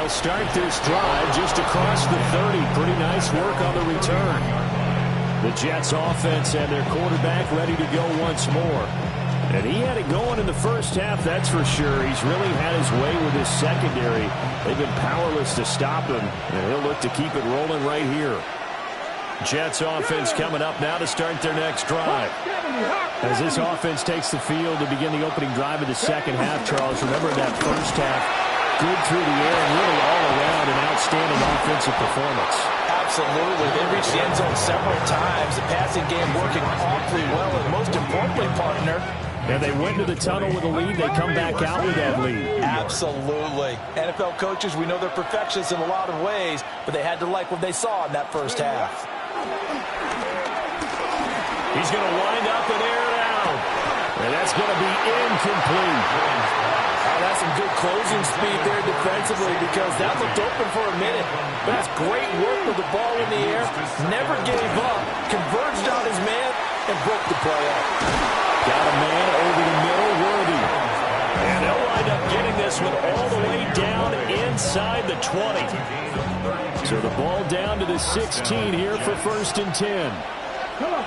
they'll start this drive just across the 30. Pretty nice work on the return. The Jets offense and their quarterback ready to go once more. And he had it going in the first half, that's for sure. He's really had his way with his secondary. They've been powerless to stop him, and he'll look to keep it rolling right here. Jets offense coming up now to start their next drive. As this offense takes the field to begin the opening drive of the second half, Charles, remember that first half, good through the air and really all around an outstanding offensive performance. Absolutely. They reached the end zone several times. The passing game working awfully well, and most importantly, partner, and they went to the tunnel with a lead. They come back out with that lead. Absolutely. NFL coaches, we know they're perfectionists in a lot of ways, but they had to like what they saw in that first half. He's going to wind up and air it out. And that's going to be incomplete. Oh, that's some good closing speed there defensively, because that looked open for a minute. But that's great work with the ball in the air. Never gave up. Converged on his man and broke the play up. Got a man over the middle, Worthy. And they'll wind up getting this one all the way down inside the 20. So the ball down to the 16 here for 1st and 10. Come on.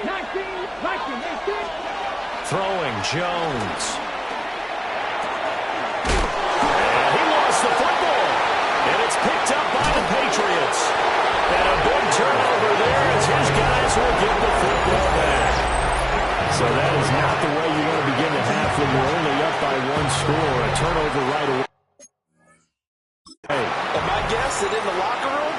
19, 18. Throwing Jones. And he lost the football. And it's picked up by the Patriots. And a big turnover there as his guys will get the football back. So that is not the way you want to begin the half when you're only up by 1 score. A turnover right away. And my guess that in the locker room,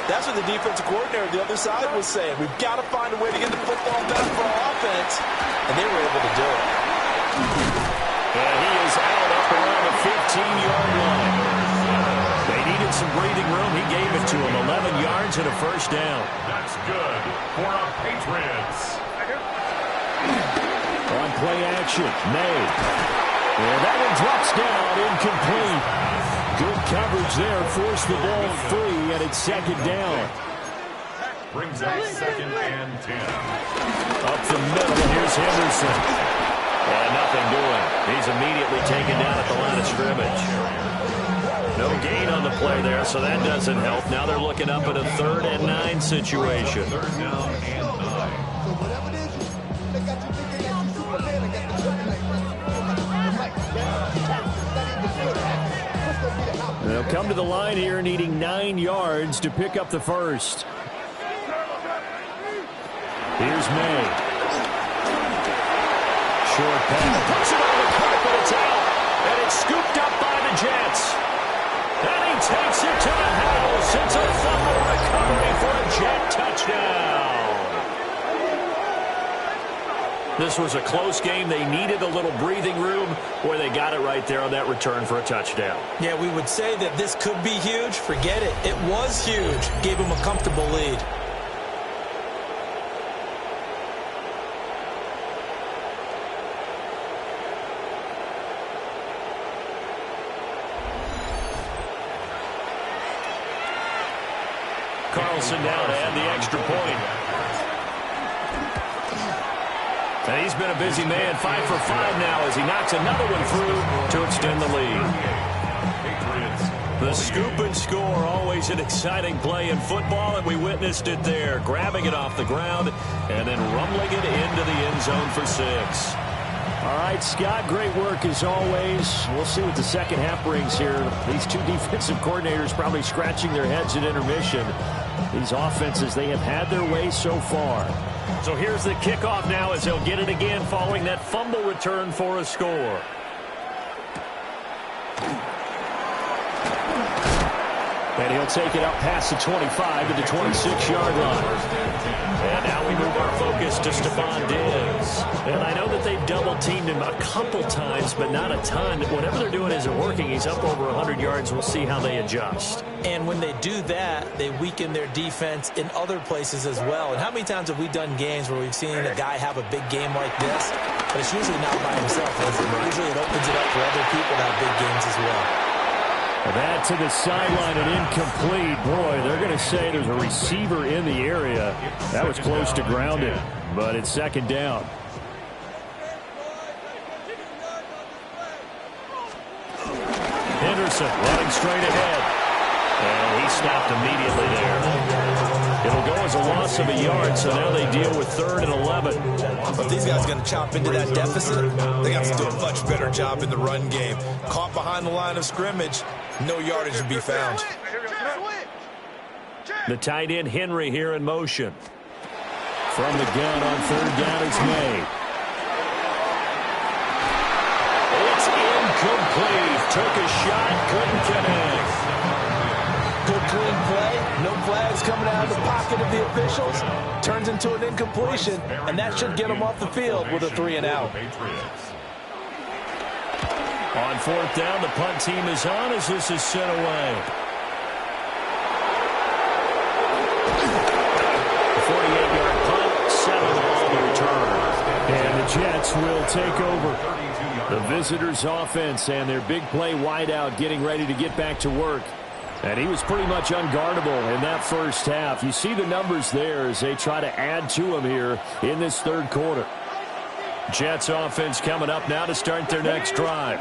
that's what the defensive coordinator on the other side was saying. We've got to find a way to get the football back for our offense. And they were able to do it. And he is out up around the 15-yard line. They needed some breathing room. He gave it to them. 11 yards and a first down. That's good for our Patriots. On play action, May. And that one drops down, incomplete. Good coverage there, forced the ball free, and it's 2nd down. Brings up 2nd and 10. Up the middle, here's Henderson. And nothing doing. He's immediately taken down at the line of scrimmage. No gain on the play there, so that doesn't help. Now they're looking up at a 3rd and 9 situation. 3rd down and 9. They'll come to the line here needing 9 yards to pick up the first. Here's May. Short pass. Puts it on the carpet. It's out. And it's scooped up by the Jets. And he takes it to the house. It's a fumble recovery for a Jet touchdown. This was a close game. They needed a little breathing room. Boy, they got it right there on that return for a touchdown. Yeah, we would say that this could be huge. Forget it. It was huge. Gave them a comfortable lead. Carlson down to add the extra point. And he's been a busy man, 5 for 5 now as he knocks another one through to extend the lead. The scoop and score, always an exciting play in football, and we witnessed it there, grabbing it off the ground and then rumbling it into the end zone for 6. All right, Scott, great work as always. We'll see what the second half brings here. These two defensive coordinators probably scratching their heads at intermission. These offenses, they have had their way so far. So here's the kickoff now as they'll get it again following that fumble return for a score. And he'll take it up past the 25 to the 26-yard line. And now we move our focus to Stephon Diggs. And I know that they've double-teamed him a couple times, but not a ton. Whatever they're doing isn't working. He's up over 100 yards. We'll see how they adjust. And when they do that, they weaken their defense in other places as well. And how many times have we done games where we've seen a guy have a big game like this? But it's usually not by himself. Usually it opens it up for other people to have big games as well. That to the sideline and incomplete. Boy, they're going to say there's a receiver in the area. That was close to grounded, but it's 2nd down. Peterson running straight ahead. And he stopped immediately there. It'll go as a loss of a yard, so now they deal with 3rd and 11. If these guys are going to chop into that deficit, they got to do a much better job in the run game. Caught behind the line of scrimmage, no yardage to be found. The tight end Henry here in motion. From the gun on 3rd down, it's May. It's incomplete. Took a shot, couldn't connect. Good clean play, no flags coming out of the pocket of the officials. Turns into an incompletion, and that should get them off the field with a 3 and out. On 4th down, the punt team is on as this is sent away. 48-yard punt, 7 on the return. And the Jets will take over. The visitors' offense and their big play wideout getting ready to get back to work. And he was pretty much unguardable in that first half. You see the numbers there as they try to add to him here in this 3rd quarter. Jets offense coming up now to start their next drive.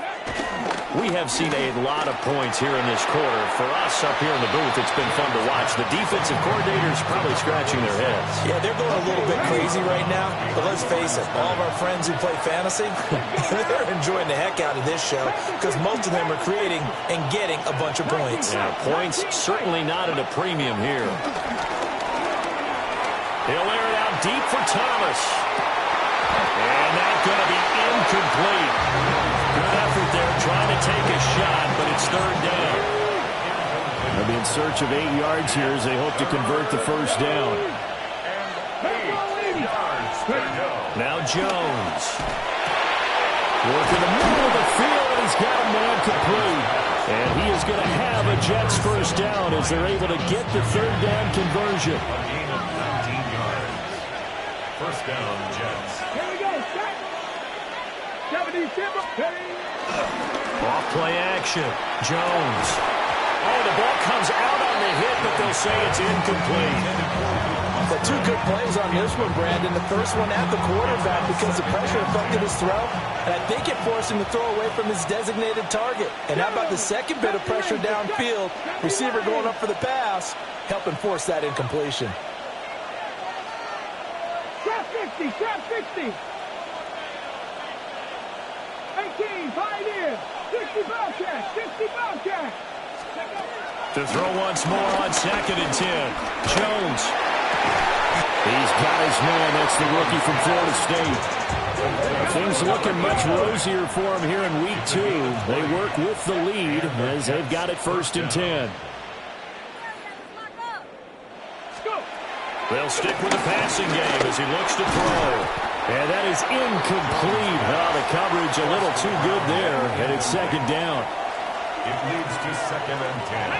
We have seen a lot of points here in this quarter. For us up here in the booth, it's been fun to watch. The defensive coordinators probably scratching their heads. Yeah, they're going a little bit crazy right now. But let's face it, all of our friends who play fantasy, they're enjoying the heck out of this show because most of them are creating and getting a bunch of points. Yeah, points certainly not at a premium here. He'll air it out deep for Thomas. And that's going to be incomplete. Good effort there trying to take a shot, but it's 3rd down. They'll be in search of 8 yards here as they hope to convert the first down. Now Jones. Working the middle of the field, and he's got a man complete. And he is going to have a Jets first down as they're able to get the 3rd down conversion. First down, Jets. Here we go, set. 77. Off play action. Jones. Oh, the ball comes out on the hit, but they'll say it's incomplete. The 2 good plays on this one, Brandon. The first one at the quarterback because the pressure affected his throw, and I think it forced him to throw away from his designated target. And how about the second bit of pressure downfield? Receiver going up for the pass, helping force that incompletion. Trap 60, trap 60. 18, pioneer. 60 Bobcat, 60 Bobcat. To throw once more on 2nd and 10. Jones. He's got his man. That's the rookie from Florida State. Things looking much rosier for him here in week 2. They work with the lead as they've got it 1st and 10. They'll stick with the passing game as he looks to throw. And that is incomplete. Oh, the coverage a little too good there, and it's 2nd down. It leads to 2nd and 10.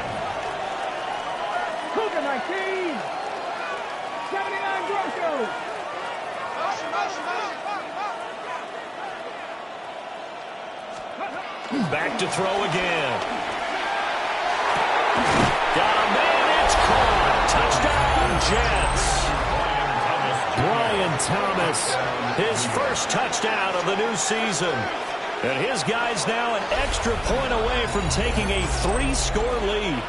Cougar 19. 79 Broncos. Back to throw again. Got a man, it's caught. Touchdown, Jets. Brian Thomas, his first touchdown of the new season. And his guys now an extra point away from taking a 3-score lead.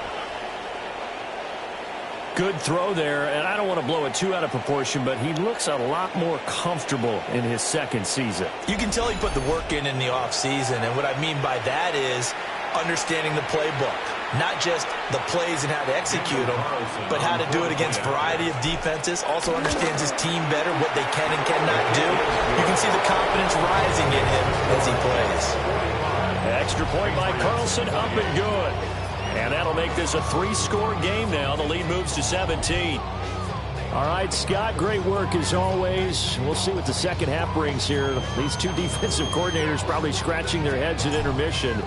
Good throw there, and I don't want to blow it too out of proportion, but he looks a lot more comfortable in his 2nd season. You can tell he put the work in the offseason, and what I mean by that is understanding the playbook. Not just the plays and how to execute them, but how to do it against a variety of defenses. Also understands his team better, what they can and cannot do. You can see the confidence rising in him as he plays. Extra point by Carlson, up and good. And that'll make this a 3-score game now. The lead moves to 17. All right, Scott, great work as always. We'll see what the second half brings here. These 2 defensive coordinators probably scratching their heads at intermission.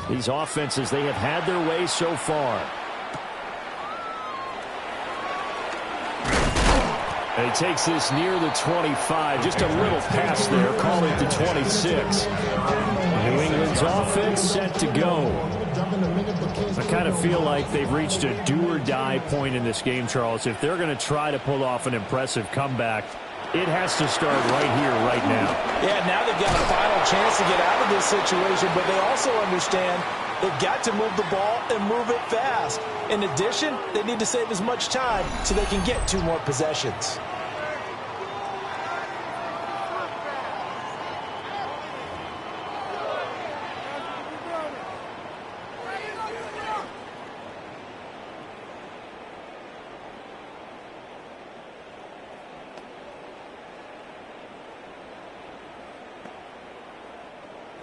These offenses, they have had their way so far. And he takes this near the 25. Just a little pass there. Call it the 26. New England's offense set to go. I kind of feel like they've reached a do-or-die point in this game, Charles. If they're going to try to pull off an impressive comeback, it has to start right here, right now. Yeah, now they've got a final chance to get out of this situation, but they also understand They've got to move the ball and move it fast. In addition, they need to save as much time so they can get 2 more possessions.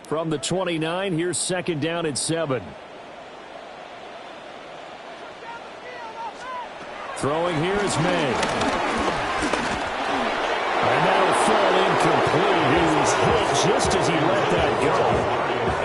From the 29, here's second down at 7. Throwing here is May. And that'll fall incomplete. He was hit just as he let that go.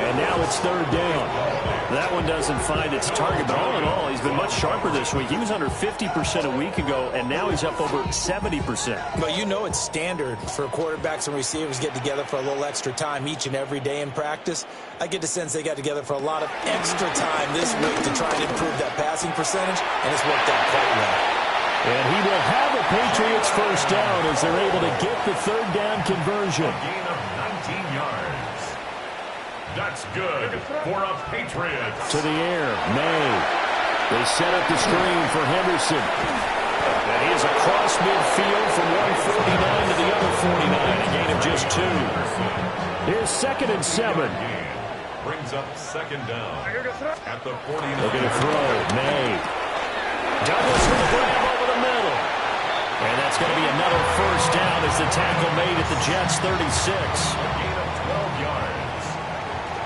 And now it's third down. That one doesn't find its target, but all in all, he's been much sharper this week. He was under 50% a week ago, and now he's up over 70%. But you know it's standard for quarterbacks and receivers get together for a little extra time each and every day in practice. I get the sense they got together for a lot of extra time this week to try and improve that passing percentage, and it's worked out quite well. And he will have a Patriots first down as they're able to get the third down conversion. A gain of 19 yards. That's good for a Patriots. To the air, May. They set up the screen for Henderson. And he is across midfield from 149 to the other 49, a gain of just 2. Here's second and 7. Brings up second down at the 49. They're going to throw. May. Douglas with a grab over the middle. And that's going to be another first down as the tackle made at the Jets' 36. A gain of 12 yards.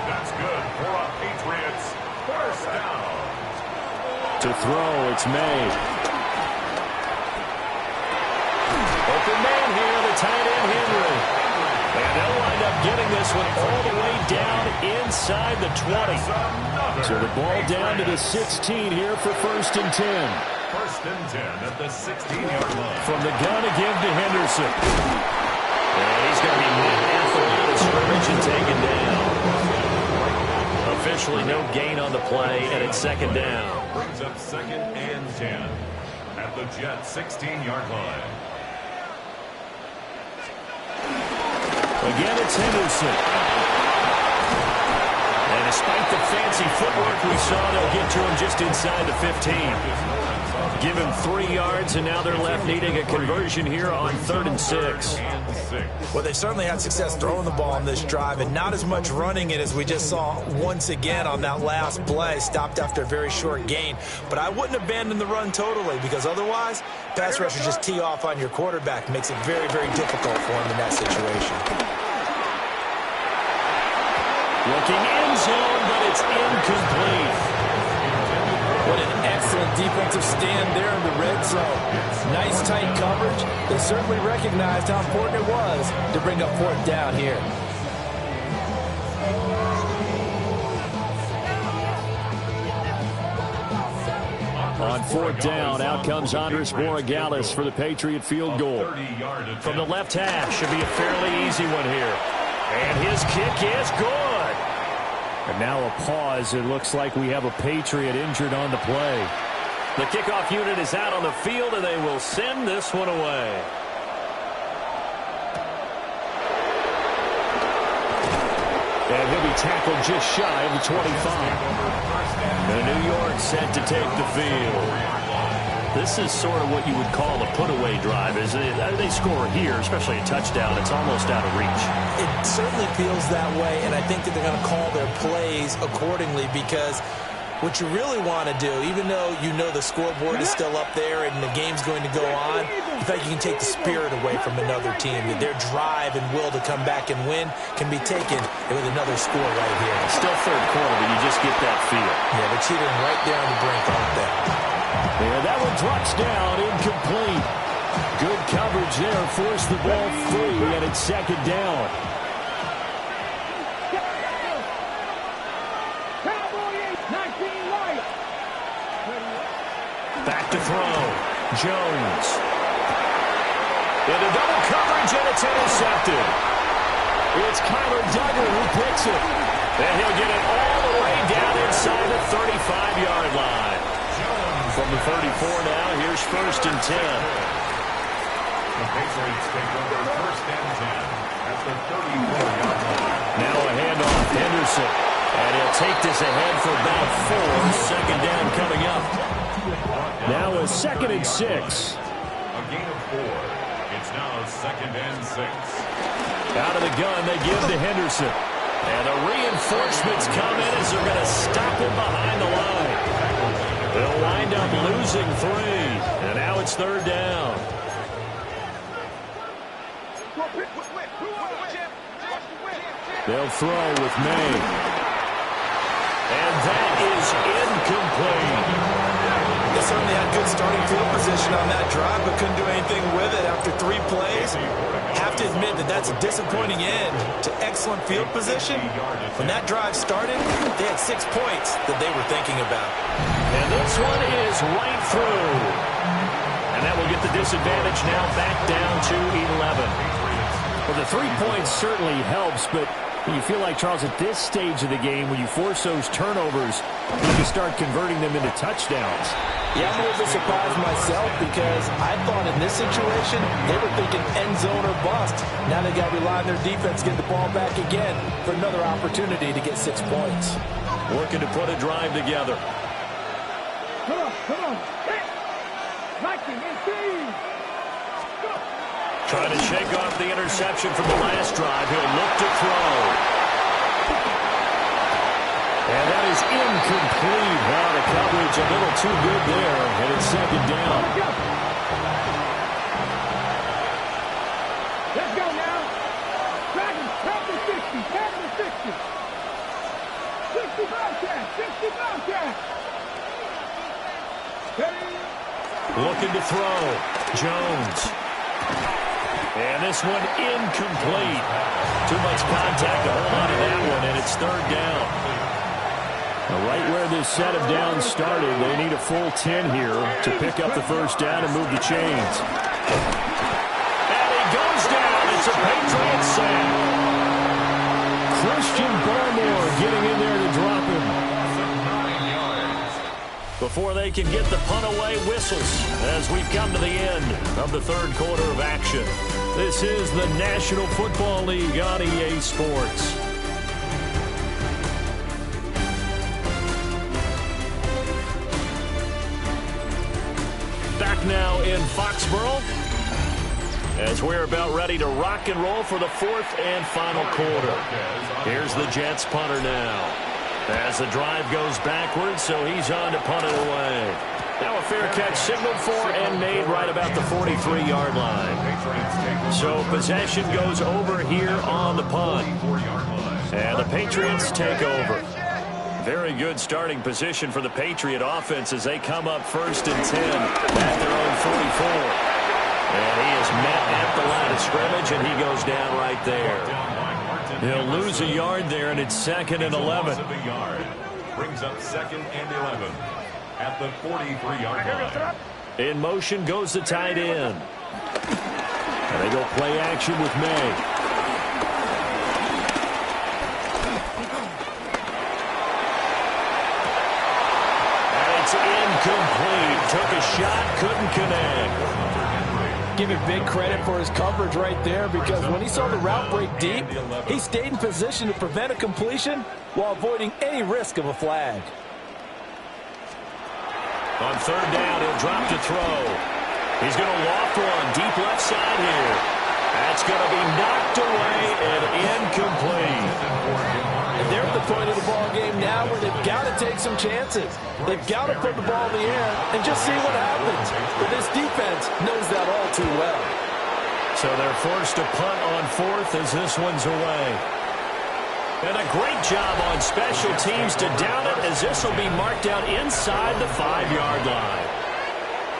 That's good for a Patriots first down. To throw, it's May. Open man here, the tight end Henry. And they'll wind up getting this one all the way down inside the 20. So the ball down to the 16 here for first and 10. First and 10 at the 16-yard line. From the gun again to Henderson. And he's going to be met at the line of scrimmage and taken down. Officially no gain on the play, and it's second down. Brings up second and 10 at the Jets' 16-yard line. Again, it's Henderson. And despite the fancy footwork we saw, they'll get to him just inside the 15. Give him 3 yards, and now they're left needing a conversion here on 3rd and 6. Well, they've certainly had success throwing the ball on this drive, and not as much running it as we just saw once again on that last play, stopped after a very short gain. But I wouldn't abandon the run totally, because otherwise, pass rushers just tee off on your quarterback. Makes it very, very difficult for him in that situation. Looking end zone, but it's incomplete. What an excellent defensive stand there in the red zone. Nice tight coverage. They certainly recognized how important it was to bring up 4th down here. On 4th down, out comes Andres Borregales for the Patriot field goal. From the left hash, should be a fairly easy one here. And his kick is good. And now a pause. It looks like we have a Patriot injured on the play. The kickoff unit is out on the field, and they will send this one away. And he'll be tackled just shy of the 25. And New York set to take the field. This is sort of what you would call a put-away drive. They score here, especially a touchdown. It's almost out of reach. It certainly feels that way, and I think that they're going to call their plays accordingly, because what you really want to do, even though you know the scoreboard is still up there and the game's going to go on, in fact, you can take the spirit away from another team. Their drive and will to come back and win can be taken with another score right here. Still third quarter, but you just get that feel. Yeah, they're cheating right there on the brink, aren't they? Yeah, that one drops down, incomplete. Good coverage there, forced the ball free, and it's second down. Back to throw. Jones. Into double coverage, and it's intercepted. It's Kyler Duggar who picks it. And he'll get it all the way down inside the 35-yard line. From the 34 now, here's first and 10. The Patriots take over first and 10 at the 34-yard line. Now a handoff, Henderson. And he'll take this ahead for about 4. Second down coming up. Now a 2nd and 6. A gain of 4. It's now 2nd and 6. Out of the gun, they give to Henderson. And the reinforcements come in as they're going to stop him behind the line. They'll wind up losing 3. And now it's 3rd down. They'll throw with May. And that is incomplete. They certainly had good starting field position on that drive, but couldn't do anything with it after 3 plays. Have to admit that that's a disappointing end to excellent field position. When that drive started, they had 6 points that they were thinking about. And this one is right through. And that will get the disadvantage now back down to 11. Well, the 3 points certainly helps, but you feel like, Charles, at this stage of the game, when you force those turnovers, you can start converting them into touchdowns. Yeah, I'm a little bit surprised myself because I thought in this situation they were thinking end zone or bust. Now they got to rely on their defense to get the ball back again for another opportunity to get 6 points. Working to put a drive together. Come on. Nike, inside. Trying to shake off the interception from the last drive. He'll look to throw. And that is incomplete. Wow, the coverage a little too good there. And it's 2nd down. Let's go now. Dragons, tap the 60. Tap the 60. 60 Bobcats. 60 Bobcats. Looking to throw. Jones. And this one incomplete. Too much contact to hold on to that one, and it's 3rd down. Right where this set of downs started, they need a full 10 here to pick up the 1st down and move the chains. And he goes down. It's a Patriot sack. Christian Barmore getting in there to drop him. Before they can get the punt away, whistles as we've come to the end of the 3rd quarter of action. This is the National Football League on EA Sports. Back now in Foxborough as we're about ready to rock and roll for the 4th and final quarter. Here's the Jets punter now. As the drive goes backwards, so he's on to punt it away. Now a fair catch signaled for and made right about the 43-yard line. So possession goes over here on the punt. And the Patriots take over. Very good starting position for the Patriot offense as they come up 1st and 10 at their own 44. And he is met at the line of scrimmage, and he goes down right there. He'll lose a yard there, and it's 2nd and 11. Brings up 2nd and 11 at the 43-yard line. In motion goes the tight end. And they go play action with May. And it's incomplete. Took a shot, couldn't connect. Give him big credit for his coverage right there because when he saw the route break deep, he stayed in position to prevent a completion while avoiding any risk of a flag. On 3rd down, he'll drop to throw. He's going to loft one deep left side here. That's going to be knocked away and incomplete. And they're at the point of the ball game now where they've got to take some chances. They've got to put the ball in the air and just see what happens. But this defense knows that all too well. So they're forced to punt on 4th as this one's away. And a great job on special teams to down it as this will be marked out inside the 5-yard line.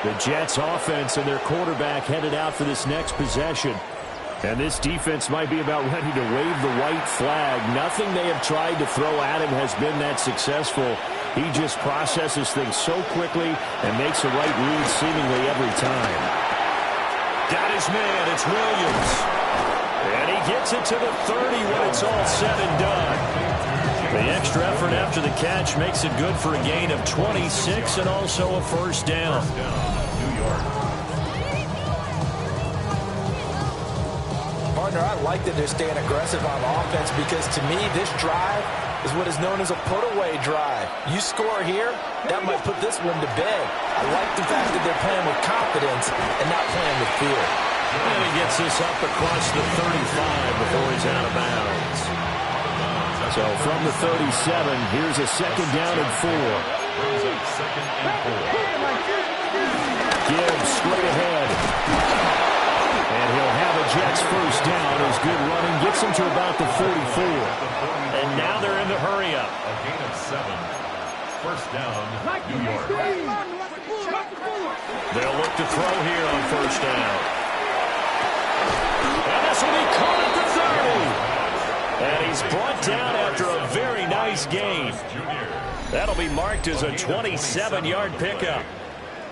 The Jets offense and their quarterback headed out for this next possession. And this defense might be about ready to wave the white flag. Nothing they have tried to throw at him has been that successful. He just processes things so quickly and makes the right read seemingly every time. Got his man, it's Williams. And he gets it to the 30 when it's all said and done. The extra effort after the catch makes it good for a gain of 26 and also a 1st down. New York. partner, I like that they're staying aggressive on offense because, to me, this drive is what is known as a put-away drive. You score here, that might put this one to bed. I like the fact that they're playing with confidence and not playing with fear. And he gets this up across the 35 before he's out of bounds. So from the 37, here's a 2nd down and 4. Gibbs straight ahead. And he'll have a Jets first down as good running gets him to about the 44. And now they're in the hurry-up. A gain of 7. First down, New York. They'll look to throw here on first down. And this will be caught at the 30. And he's brought down after a very nice gain. That'll be marked as a 27-yard pickup.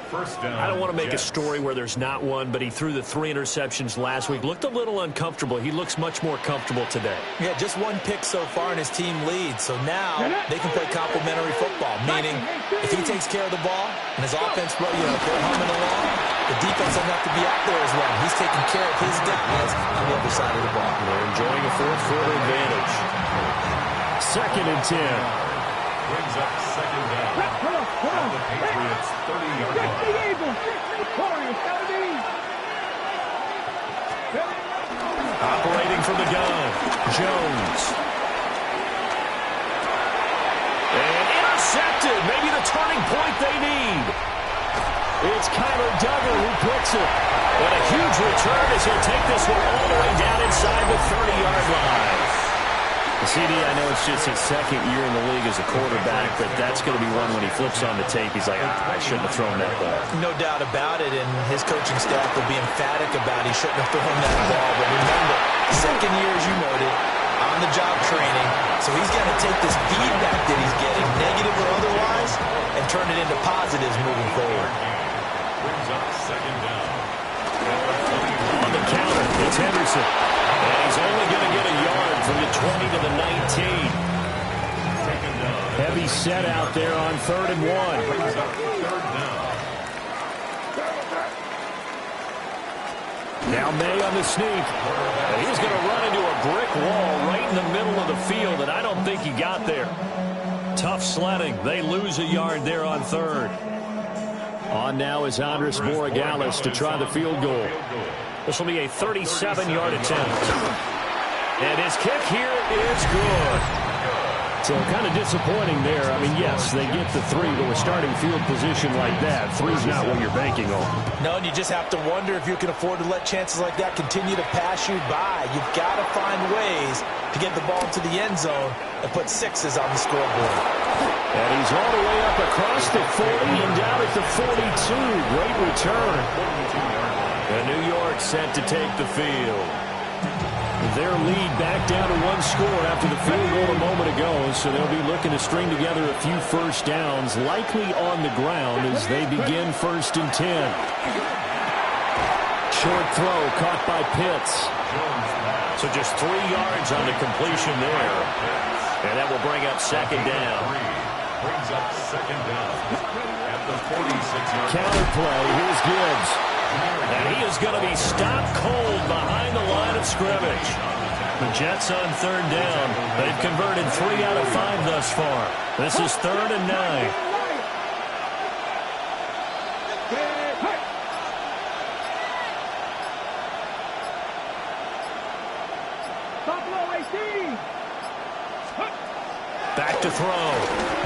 First down, I don't want to make a Jets. story where there's not one, but he threw the 3 interceptions last week. Looked a little uncomfortable. He looks much more comfortable today. Yeah, just 1 pick so far and his team leads. So now they can play complementary football, meaning if he takes care of the ball and his offense, they're humming along, the defense doesn't have to be out there as well. He's taking care of his guys on the other side of the ball. They're enjoying a 4th-quarter advantage. 2nd and 10. Brings up 2nd down. At the Patriots' 30-yard line. Operating from the gun, Jones. And intercepted. Maybe the turning point they need. It's Kyler Duggar who picks it. And a huge return as he'll take this one all the way down inside the 30-yard line. CD, I know it's just his 2nd year in the league as a quarterback, but that's going to be one when he flips on the tape, he's like, I shouldn't have thrown that ball. No doubt about it, and his coaching staff will be emphatic about he shouldn't have thrown that ball. But remember, 2nd year, as you noted, on-the-job training, so he's got to take this feedback that he's getting, negative or otherwise, and turn it into positives moving forward. Brings up 2nd down. On the counter, it's Henderson. And he's only going to get a yard from the 20 to the 19. Heavy set out there on 3rd and 1. Brings up 3rd down. Now May on the sneak. And he's going to run into a brick wall right in the middle of the field, and I don't think he got there. Tough sledding. They lose a yard there on 3rd. On now is Andres Borregales to try the field goal. This will be a 37-yard attempt. And his kick here is good. So kind of disappointing there. I mean, yes, they get the 3, but with starting field position like that, 3's not what you're banking on. No, and you just have to wonder if you can afford to let chances like that continue to pass you by. You've got to find ways to get the ball to the end zone and put 6s on the scoreboard. And he's all the way up across the 40 and down at the 42. Great return. And New York set to take the field. Their lead back down to 1 score after the field goal a moment ago, so they'll be looking to string together a few first downs, likely on the ground as they begin 1st and 10. Short throw caught by Pitts. So just 3 yards on the completion there. And that will bring up 2nd down. Brings up 2nd down. At the 46-yard line. Counter play, here's Gibbs. And he is going to be stopped cold behind the line of scrimmage. The Jets on 3rd down. They've converted 3 out of 5 thus far. This is 3rd and 9. Back to throw.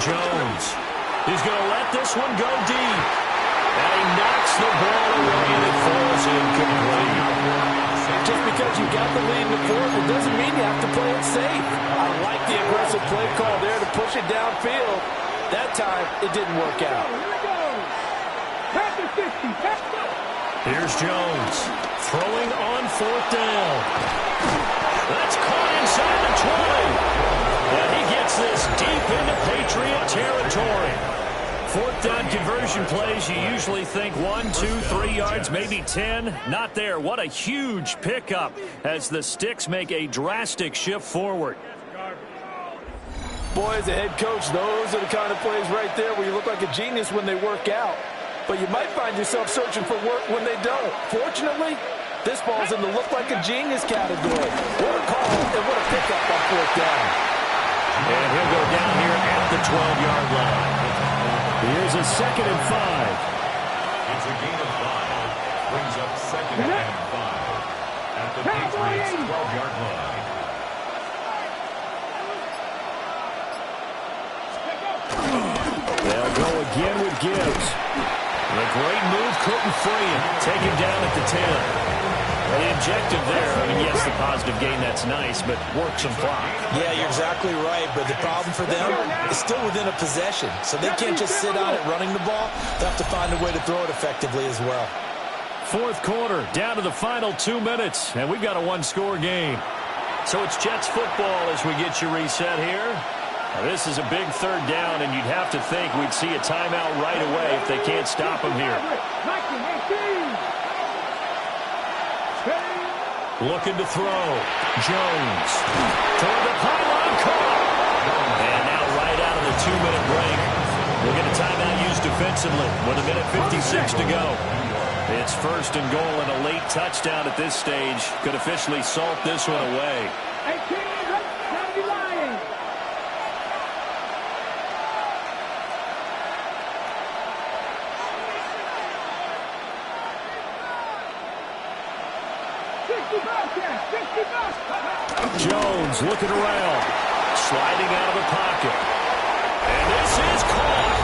Jones. He's going to let this one go deep. And he knocks the ball away and it falls incomplete. Just because you got the lead in the 4th, it doesn't mean you have to play it safe. I like the aggressive play call there to push it downfield. That time, it didn't work out. Here's Jones throwing on 4th down. That's caught inside the 20. And he gets this deep into Patriot territory. 4th down conversion plays, you usually think 1, 2, 3 yards, maybe 10. Not there. What a huge pickup as the Sticks make a drastic shift forward. Boy, as a head coach, those are the kind of plays right there where you look like a genius when they work out. But you might find yourself searching for work when they don't. Fortunately, This ball's in the look like a genius category. What a call and what a pickup on 4th down. And he'll go down here at the 12-yard line. Here's a 2nd and 5. It's a gain of 5. Brings up 2nd and 5 at the Patriots' 12-yard line. They'll go again with Gibbs. The great move couldn't free him. Take him down at the 10. Well, the objective there, I mean, yes, the positive gain, that's nice, but work some clock. Yeah, you're exactly right, but the problem for them is still within a possession, so they can't just sit on it running the ball. They have to find a way to throw it effectively as well. 4th quarter, down to the final 2 minutes, and we've got a one-score game. So it's Jets football as we get you reset here. Now, this is a big 3rd down, and you'd have to think we'd see a timeout right away if they can't stop him here. Looking to throw. Jones. Toward the pylon, caught. And now right out of the 2-minute break, we'll get a timeout used defensively with 1:56 to go. It's 1st and goal, and a late touchdown at this stage could officially salt this one away. 18, Lions. Jones looking around. Sliding out of the pocket. And this is caught.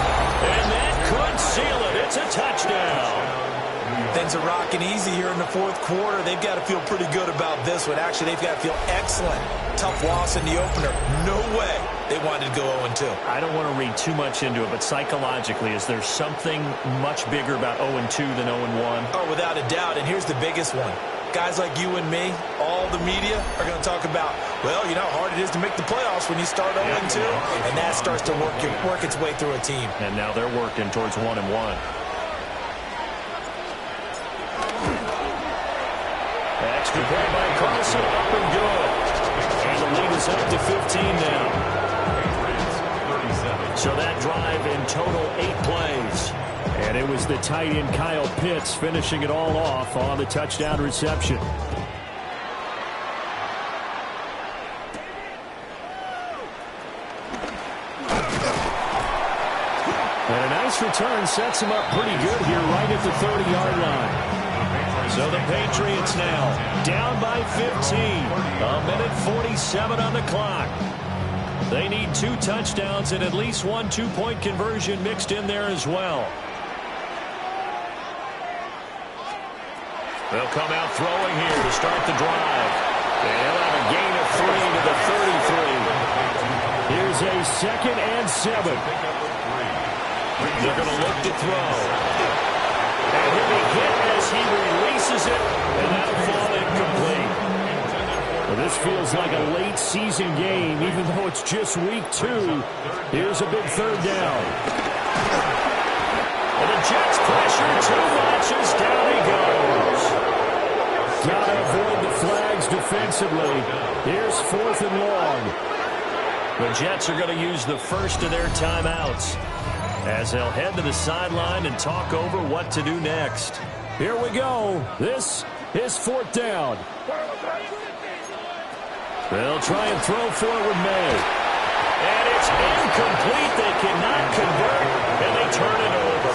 And that could seal it. It's a touchdown. Things are rocking easy here in the 4th quarter. They've got to feel pretty good about this one. Actually, they've got to feel excellent. Tough loss in the opener. No way they wanted to go 0-2. I don't want to read too much into it, but psychologically, is there something much bigger about 0-2 than 0-1? Oh, without a doubt. And here's the biggest one. Guys like you and me, all the media, are going to talk about, well, you know how hard it is to make the playoffs when you start 0-2. And that starts to work its way through a team. And now they're working towards 1-1. Extra play by Carlson, up and good. And the lead is up to 15 now. So that drive in total 8 plays. And it was the tight end Kyle Pitts finishing it all off on the touchdown reception. And a nice return sets him up pretty good here right at the 30-yard line. So the Patriots now down by 15. 1:47 on the clock. They need 2 touchdowns and at least 1 two-point conversion mixed in there as well. They'll come out throwing here to start the drive. They'll have a gain of 3 to the 33. Here's a 2nd and 7. They're going to look to throw. And he'll be hit as he releases it, and that'll fall incomplete. Well, this feels like a late season game, even though it's just week 2. Here's a big 3rd down. And the Jets pressure 2 notches, down he goes. Gotta avoid the flags defensively. Here's 4th and long. The Jets are going to use the first of their timeouts as they'll head to the sideline and talk over what to do next. Here we go. This is 4th down. They'll try and throw for it with May. And it's incomplete. They cannot convert, and they turn it over.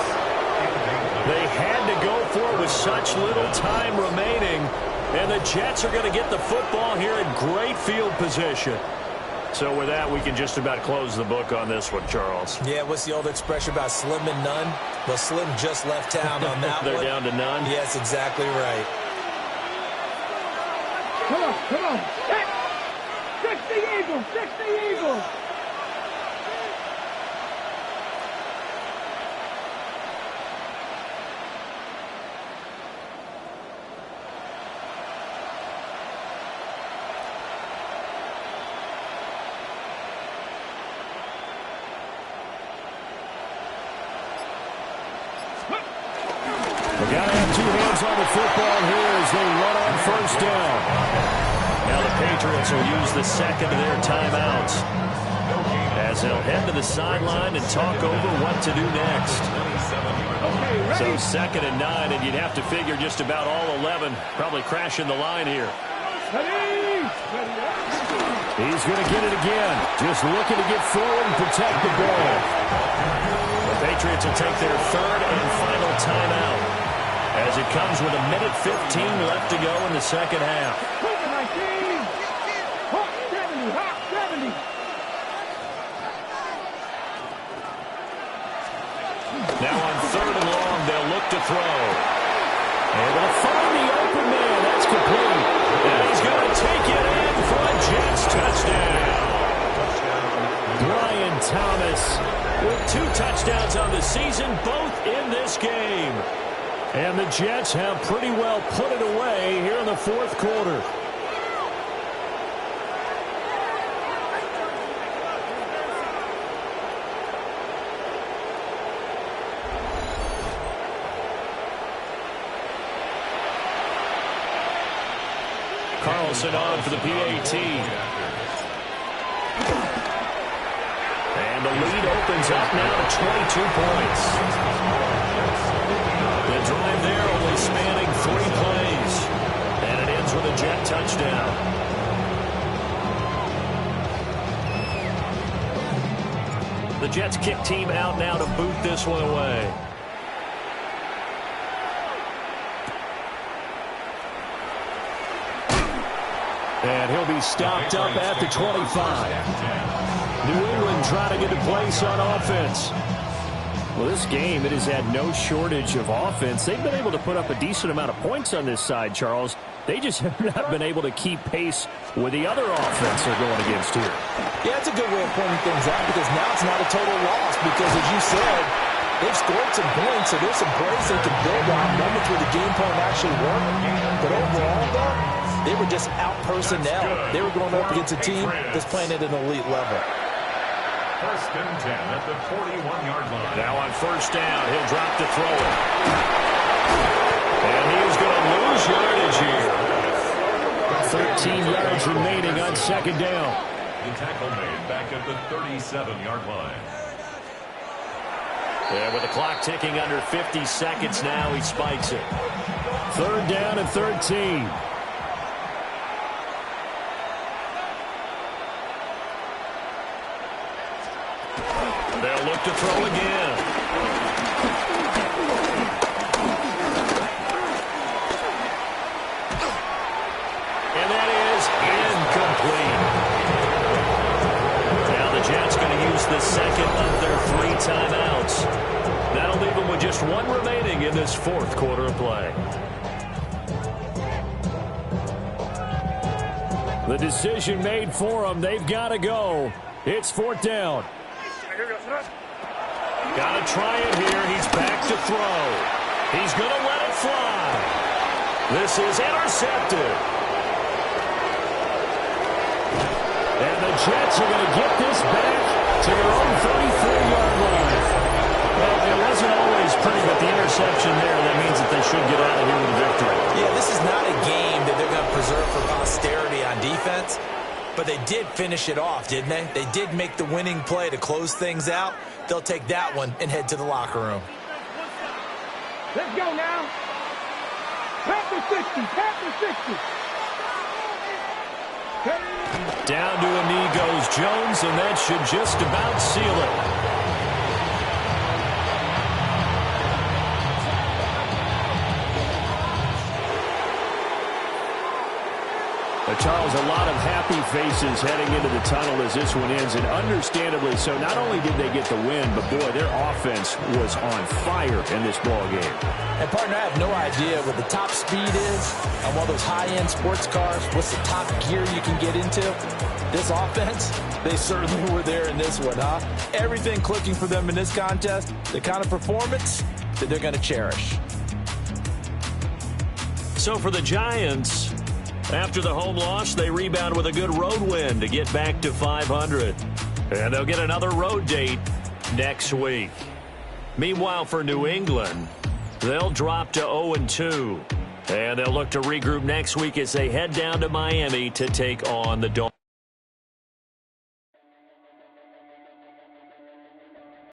They had to go for it with such little time remaining, and the Jets are going to get the football here in great field position. So with that, we can just about close the book on this one, Charles. Yeah, what's the old expression about slim and none? Well, Slim just left town on that They're one. down to none? Yes, exactly right. Come on. 60 Eagles, 60 Eagles. They got to have 2 hands on the football here as they run on 1st down. Now the Patriots will use the 2nd of their timeouts as they'll head to the sideline and talk over what to do next. 37-yard line. So 2nd and 9, and you'd have to figure just about all 11 probably crashing the line here. He's going to get it again. Just looking to get forward and protect the ball. The Patriots will take their 3rd and final timeout as it comes with 1:15 left to go in the second half. Now on 3rd and long, they'll look to throw. Able to find the open man. That's complete. And he's going to take it in for a Jets touchdown. Brian Thomas With 2 touchdowns on the season, both in this game. And the Jets have pretty well put it away here in the 4th quarter. Carlson on for the PAT. And the lead opens up now to 22 points. The drive there only spanning 3 plays. And it ends with a Jet touchdown. The Jets kick team out now to boot this one away. And he'll be stopped up at the 25. New England trying to get a place on offense. Well, this game, it has had no shortage of offense. They've been able to put up a decent amount of points on this side, Charles. They just have not been able to keep pace with the other offense they're going against here. Yeah, it's a good way of pointing things out because now it's not a total loss because, as you said, they've scored some points, so there's some plays they can build on, moments where the game plan actually worked. But overall, though, they were just out personnel. They were going up against a team that's playing at an elite level. 1st and 10 at the 41-yard line. Now on 1st down, he'll drop to throw it. And he's going to lose yardage here. 13 yards remaining on 2nd down. The tackle made back at the 37-yard line. Yeah, with the clock ticking under 50 seconds now, he spikes it. 3rd down and 13. They'll look to throw again. And that is incomplete. Now the Jets going to use the 2nd of their 3 timeouts. That'll leave them with just 1 remaining in this 4th quarter of play. The decision made for them. They've got to go. It's 4th down. Got to try it here. He's back to throw. He's going to let it fly. This is intercepted. And the Jets are going to get this back to their own 33-yard line. Well, it wasn't always pretty, but the interception there, that means that they should get out of here with a victory. Yeah, this is not a game that they're going to preserve for posterity on defense. But they did finish it off, didn't they? They did make the winning play to close things out. They'll take that one and head to the locker room. Let's go now. Tap the 60. Tap the 60. Down to a knee goes Jones, and that should just about seal it. Charles, a lot of happy faces heading into the tunnel as this one ends, and understandably so. Not only did they get the win, but boy, their offense was on fire in this ball game. And partner, I have no idea what the top speed is on one of those high-end sports cars. What's the top gear you can get into? This offense, they certainly were there in this one, huh? Everything clicking for them in this contest, the kind of performance that they're going to cherish. So for the Giants, after the home loss, they rebound with a good road win to get back to 500. And they'll get another road date next week. Meanwhile, for New England, they'll drop to 0-2. And they'll look to regroup next week as they head down to Miami to take on the Dolphins.